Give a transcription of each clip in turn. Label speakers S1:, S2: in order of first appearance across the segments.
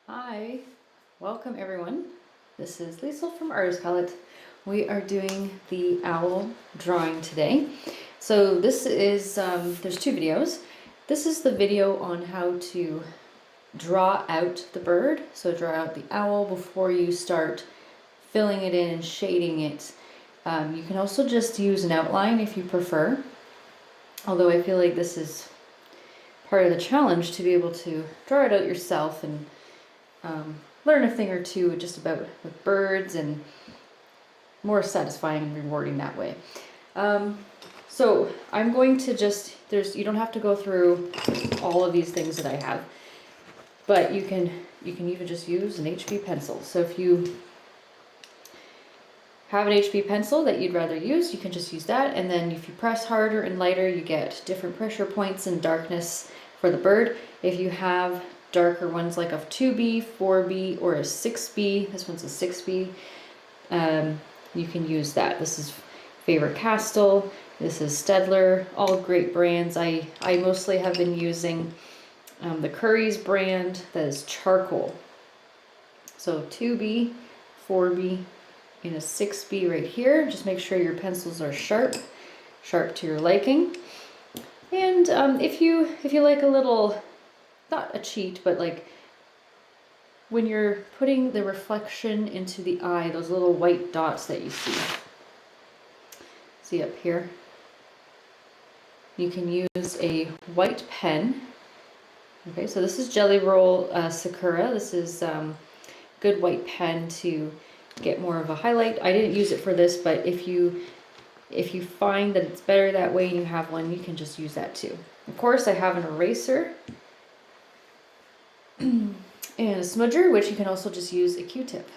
S1: Hi, welcome everyone. This is Liesl from Artist Palette. We are doing the owl drawing today. So this is, there's two videos. This is the video on how to draw out the bird. So draw out the owl before you start filling it in and shading it. You can also just use an outline if you prefer. Although I feel like this is part of the challenge to be able to draw it out yourself and learn a thing or two just about with birds, and more satisfying and rewarding that way. So I'm going to just, you don't have to go through all of these things that I have, but you can even just use an HB pencil. So if you have an HB pencil that you'd rather use, you can just use that, and then if you press harder and lighter, you get different pressure points and darkness for the bird. If you have darker ones like a 2B, 4B, or a 6B, this one's a 6B, you can use that. This is Faber-Castell, this is Staedtler, all great brands. I mostly have been using the Curry's brand that is charcoal. So 2B, 4B, and a 6B right here. Just make sure your pencils are sharp to your liking. And if you like a little, not a cheat, but like when you're putting the reflection into the eye, those little white dots that you see up here, you can use a white pen. Okay, so this is Jelly Roll Sakura. This is good white pen to get more of a highlight. I didn't use it for this, but if you find that it's better that way and you have one, you can just use that too. Of course, I have an eraser and a smudger, which you can also just use a Q-tip.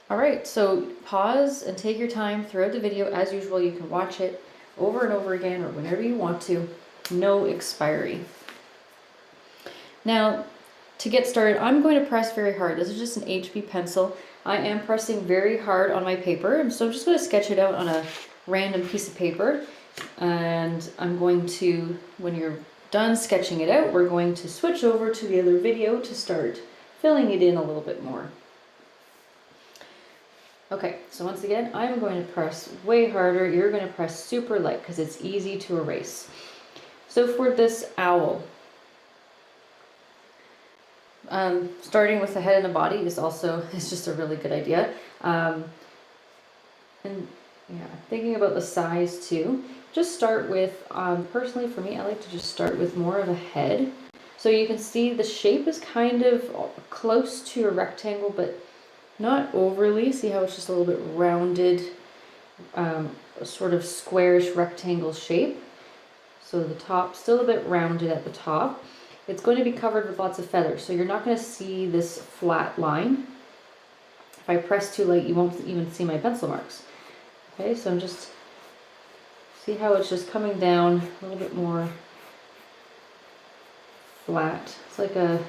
S1: All right, so pause and take your time throughout the video. As usual, you can watch it over and over again or whenever you want to. No expiry. Now, to get started, I'm going to press very hard. This is just an HB pencil. I am pressing very hard on my paper, so I'm just going to sketch it out on a random piece of paper. And I'm going to, when you're done sketching it out, we're going to switch over to the other video to start filling it in a little bit more. Okay, so once again, I'm going to press way harder. You're going to press super light because it's easy to erase. So for this owl, starting with the head and the body is just a really good idea. And yeah, thinking about the size too. Just start with, personally for me, I like to just start with more of a head. So you can see the shape is kind of close to a rectangle, but not overly. See how it's just a little bit rounded, a sort of squarish rectangle shape. So the top, still a bit rounded at the top. It's going to be covered with lots of feathers, so you're not going to see this flat line. If I press too light, you won't even see my pencil marks. Okay, so I'm just, see how it's just coming down a little bit more flat. It's like a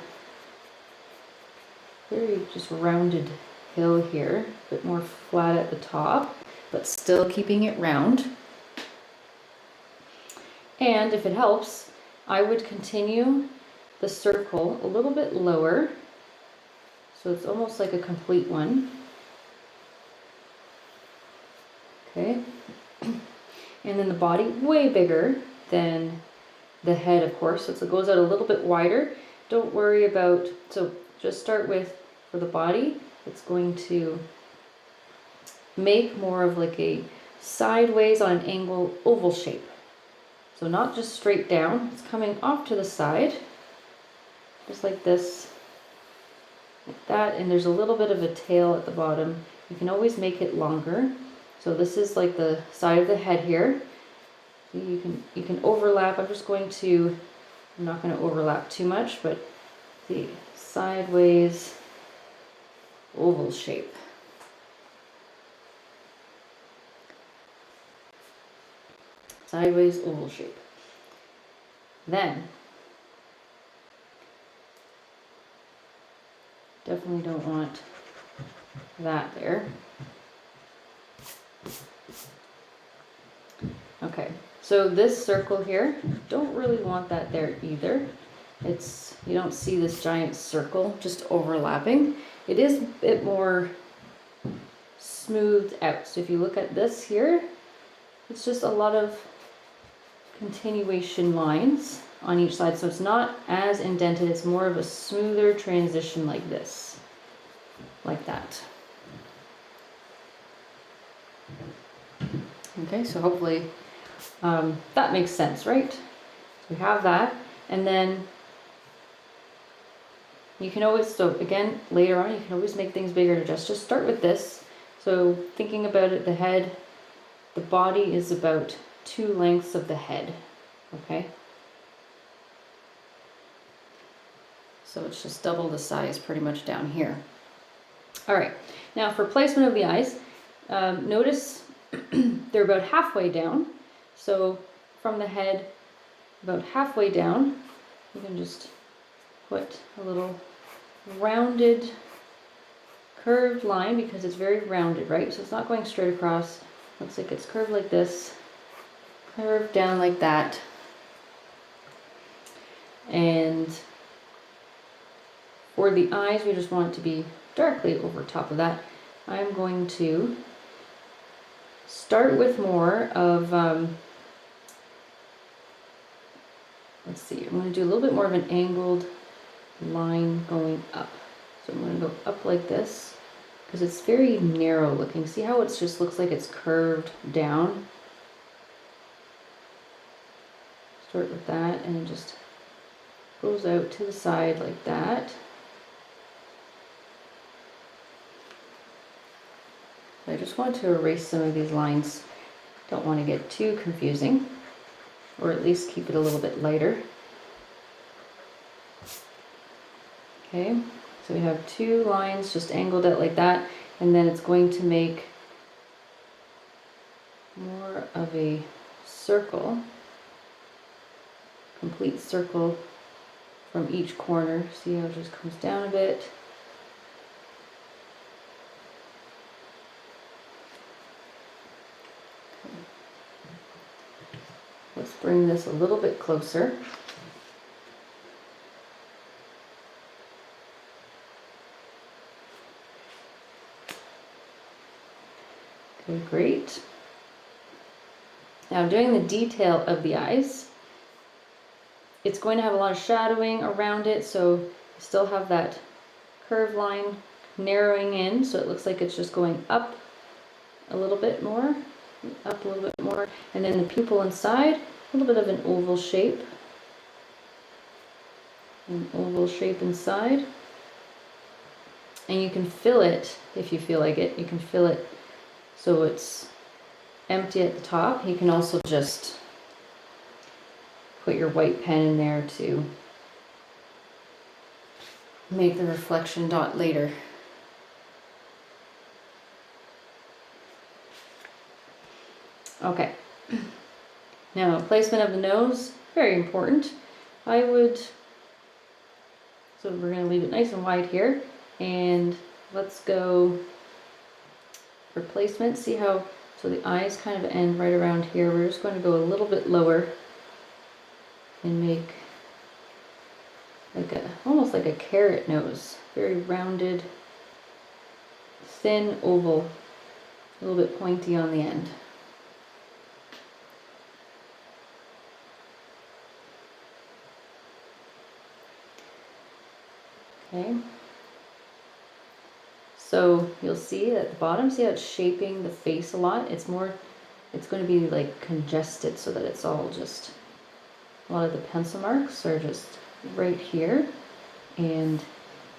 S1: very just rounded hill here, a bit more flat at the top, but still keeping it round. And if it helps, I would continue the circle a little bit lower, so it's almost like a complete one. Okay, and then the body way bigger than the head, of course, so it goes out a little bit wider. Don't worry about, so just start with, for the body, it's going to make more of like a sideways on an angle oval shape. So not just straight down, it's coming off to the side, just like this, like that, and there's a little bit of a tail at the bottom. You can always make it longer. So this is like the side of the head here. So you can overlap. I'm not going to overlap too much, but the sideways oval shape. Sideways oval shape. Then, definitely don't want that there. Okay, so this circle here, don't really want that there either. you don't see this giant circle just overlapping. It is a bit more smoothed out. So if you look at this here, it's just a lot of continuation lines on each side. So it's not as indented, it's more of a smoother transition like this, like that. Okay, so hopefully that makes sense, right? So we have that, and then you can always, so again, later on, you can always make things bigger to just start with this. So thinking about it, the head, the body is about 2 lengths of the head, okay? So it's just double the size pretty much down here. All right, now for placement of the eyes, notice they're about halfway down. So from the head, about halfway down, you can just put a little rounded curved line because it's very rounded, right? So it's not going straight across. Looks like it's curved like this, curved down like that. And for the eyes, we just want it to be directly over top of that. I'm going to start with more of, let's see, I'm going to do a little bit more of an angled line going up. So I'm going to go up like this because it's very narrow looking. See how it just looks like it's curved down? Start with that and it just goes out to the side like that. I just want to erase some of these lines. Don't want to get too confusing, or at least keep it a little bit lighter. Okay, so we have 2 lines just angled out like that, and then it's going to make more of a circle, complete circle from each corner. See how it just comes down a bit. Let's bring this a little bit closer. Okay, great. Now doing the detail of the eyes, it's going to have a lot of shadowing around it, so you still have that curved line narrowing in, so it looks like it's just going up a little bit more, up a little bit more, and then the pupil inside, a little bit of an oval shape. An oval shape inside. And you can fill it, if you feel like it, you can fill it so it's empty at the top. You can also just put your white pen in there to make the reflection dot later. Okay, now placement of the nose, very important. So we're going to leave it nice and wide here, and let's go for placement. See how, so the eyes kind of end right around here. We're just going to go a little bit lower and make like almost like a carrot nose, very rounded, thin oval, a little bit pointy on the end. Okay, so you'll see at the bottom, see how it's shaping the face a lot? It's going to be like congested so that it's all just, a lot of the pencil marks are just right here, and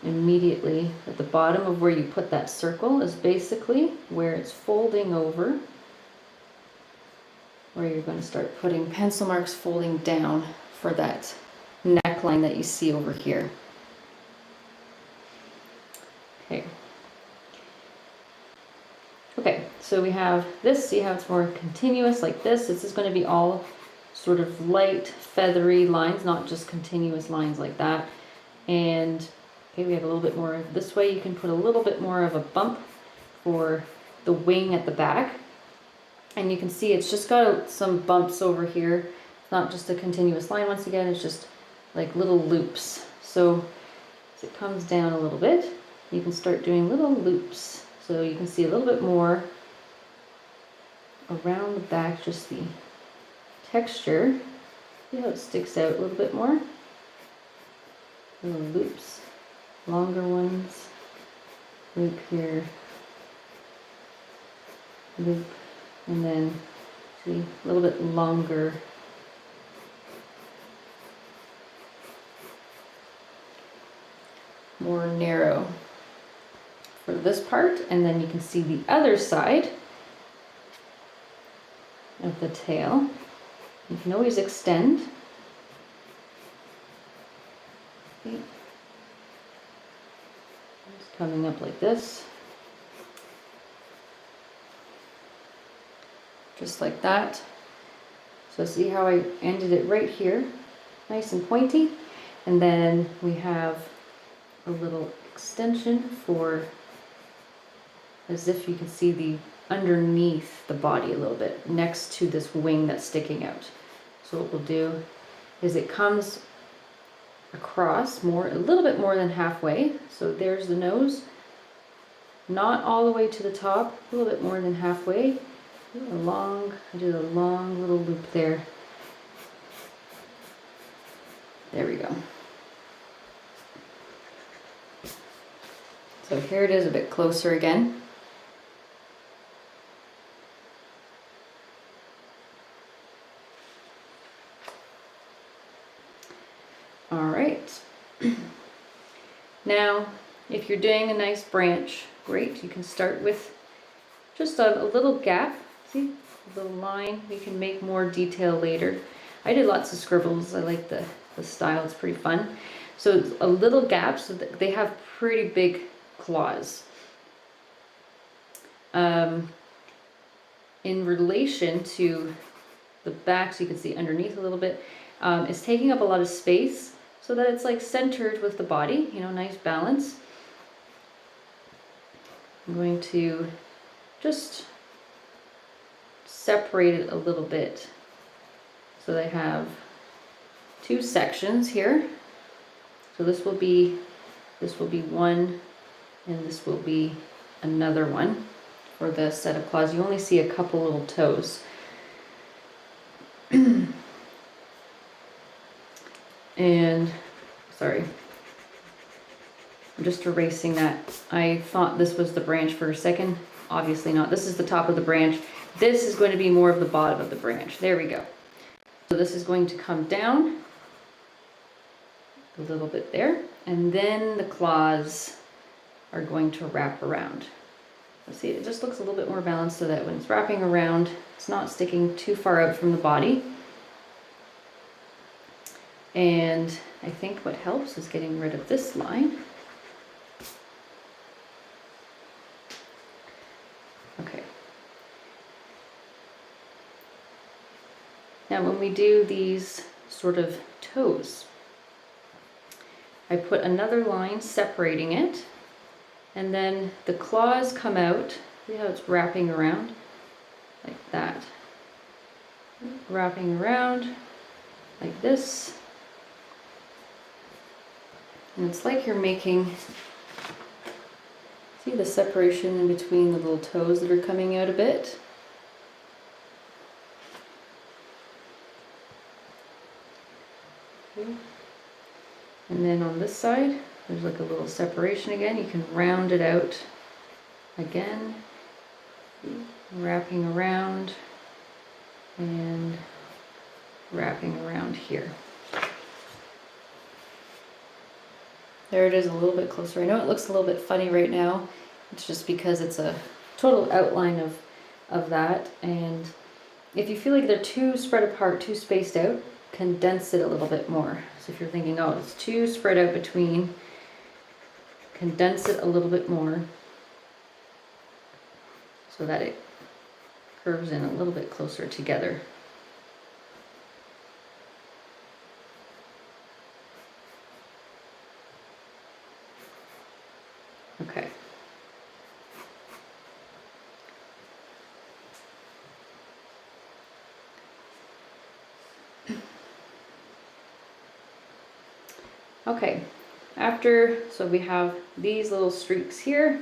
S1: immediately at the bottom of where you put that circle is basically where it's folding over, where you're going to start putting pencil marks folding down for that neckline that you see over here. Okay, so we have this, see how it's more continuous like this? This is going to be all sort of light, feathery lines, not just continuous lines like that. And okay, we have a little bit more this way. You can put a little bit more of a bump for the wing at the back. And you can see it's just got some bumps over here. It's not just a continuous line once again, it's just like little loops. So as it comes down a little bit, you can start doing little loops. So you can see a little bit more around the back, just the texture. See how it sticks out a little bit more? Little loops, longer ones, loop here, loop, and then see a little bit longer. More narrow for this part, and then you can see the other side of the tail. You can always extend. See? It's coming up like this. Just like that. So see how I ended it right here? Nice and pointy. And then we have a little extension for, as if you can see the underneath the body a little bit, next to this wing that's sticking out. So what we'll do is it comes across more, a little bit more than halfway. So there's the nose, not all the way to the top, a little bit more than halfway. I did a long little loop there. There we go. So here it is a bit closer again. All right. Now, if you're doing a nice branch, great. You can start with just a little gap. See, a little line. We can make more detail later. I did lots of scribbles. I like the style. It's pretty fun. So it's a little gap, so that they have pretty big claws. In relation to the back, so you can see underneath a little bit, it's taking up a lot of space so that it's like centered with the body, you know, nice balance. I'm going to just separate it a little bit. So they have two sections here. So this will be one, and this will be another one for the set of claws. You only see a couple little toes. And sorry, I'm just erasing that. I thought this was the branch for a second. Obviously not. This is the top of the branch. This is going to be more of the bottom of the branch. There we go. So this is going to come down a little bit there, and then the claws are going to wrap around. Let's see, it just looks a little bit more balanced so that when it's wrapping around, it's not sticking too far out from the body. And I think what helps is getting rid of this line. Okay. Now when we do these sort of toes, I put another line separating it, and then the claws come out. See how it's wrapping around? Like that. Wrapping around like this. And it's like you're making, see the separation in between the little toes that are coming out a bit? Okay. And then on this side, there's like a little separation again. You can round it out again, wrapping around and wrapping around here. There it is, a little bit closer. I know it looks a little bit funny right now. It's just because it's a total outline of that. And if you feel like they're too spread apart, too spaced out, condense it a little bit more. So if you're thinking, oh, it's too spread out between, condense it a little bit more so that it curves in a little bit closer together. Okay. Okay, so we have these little streaks here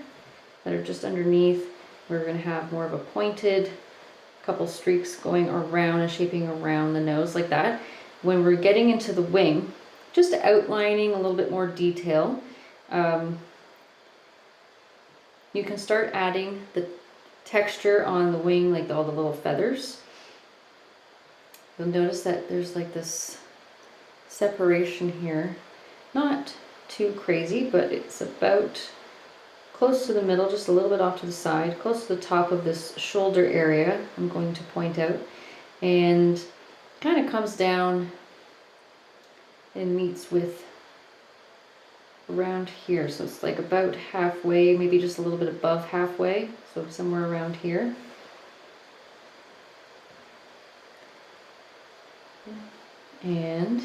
S1: that are just underneath. We're gonna have more of a pointed couple streaks going around and shaping around the nose like that. When we're getting into the wing, just outlining a little bit more detail, you can start adding the texture on the wing, like all the little feathers. You'll notice that there's like this separation here. Not too crazy, but it's about close to the middle, just a little bit off to the side, close to the top of this shoulder area, I'm going to point out, and kind of comes down and meets with around here. So it's like about halfway, maybe just a little bit above halfway, so somewhere around here. And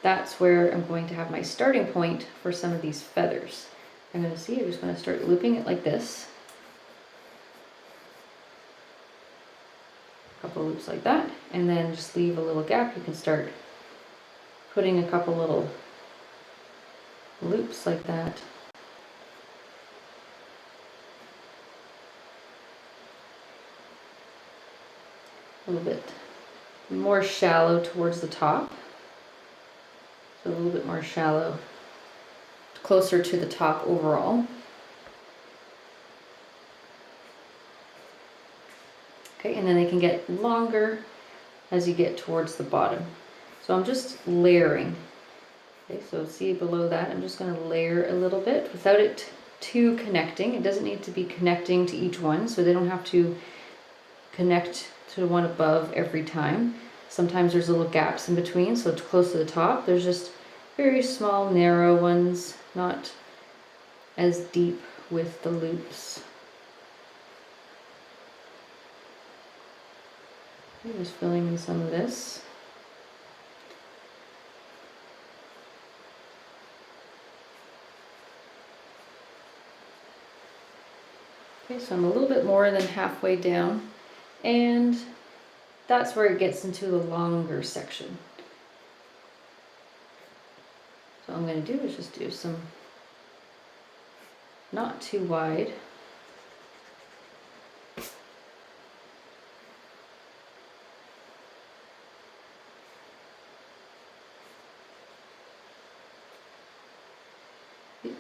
S1: that's where I'm going to have my starting point for some of these feathers. I'm just going to start looping it like this. A couple loops like that, and then just leave a little gap. You can start putting a couple little loops like that. A little bit more shallow towards the top. So a little bit more shallow, closer to the top overall. Okay, and then they can get longer as you get towards the bottom. So I'm just layering. Okay, so see below that, I'm just going to layer a little bit without it too connecting. It doesn't need to be connecting to each one, so they don't have to connect to the one above every time. Sometimes there's little gaps in between, so it's close to the top. There's just very small, narrow ones, not as deep with the loops. I'm just filling in some of this. Okay, so I'm a little bit more than halfway down, and that's where it gets into the longer section. So what I'm going to do is just do some not too wide.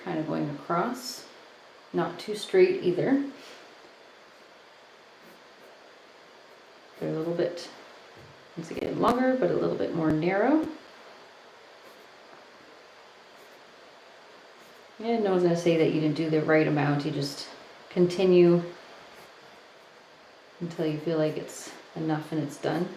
S1: Kind of going across, not too straight either. They're a little bit, once again, longer, but a little bit more narrow. And no one's going to say that you didn't do the right amount. You just continue until you feel like it's enough and it's done.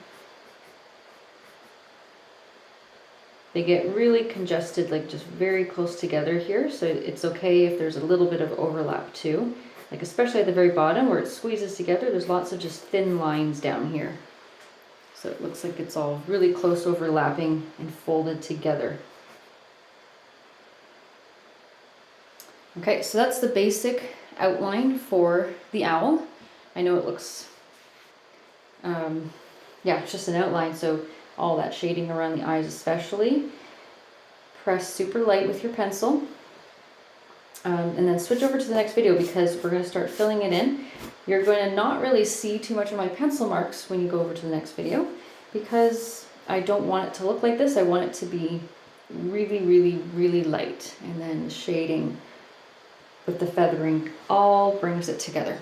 S1: They get really congested, like just very close together here, so it's okay if there's a little bit of overlap too. Like especially at the very bottom where it squeezes together, there's lots of just thin lines down here. So it looks like it's all really close overlapping and folded together. Okay, so that's the basic outline for the owl. I know it looks, yeah, it's just an outline, so all that shading around the eyes especially. Press super light with your pencil. And then switch over to the next video because we're going to start filling it in. You're going to not really see too much of my pencil marks when you go over to the next video because I don't want it to look like this. I want it to be really, really, really light. And then the shading with the feathering all brings it together.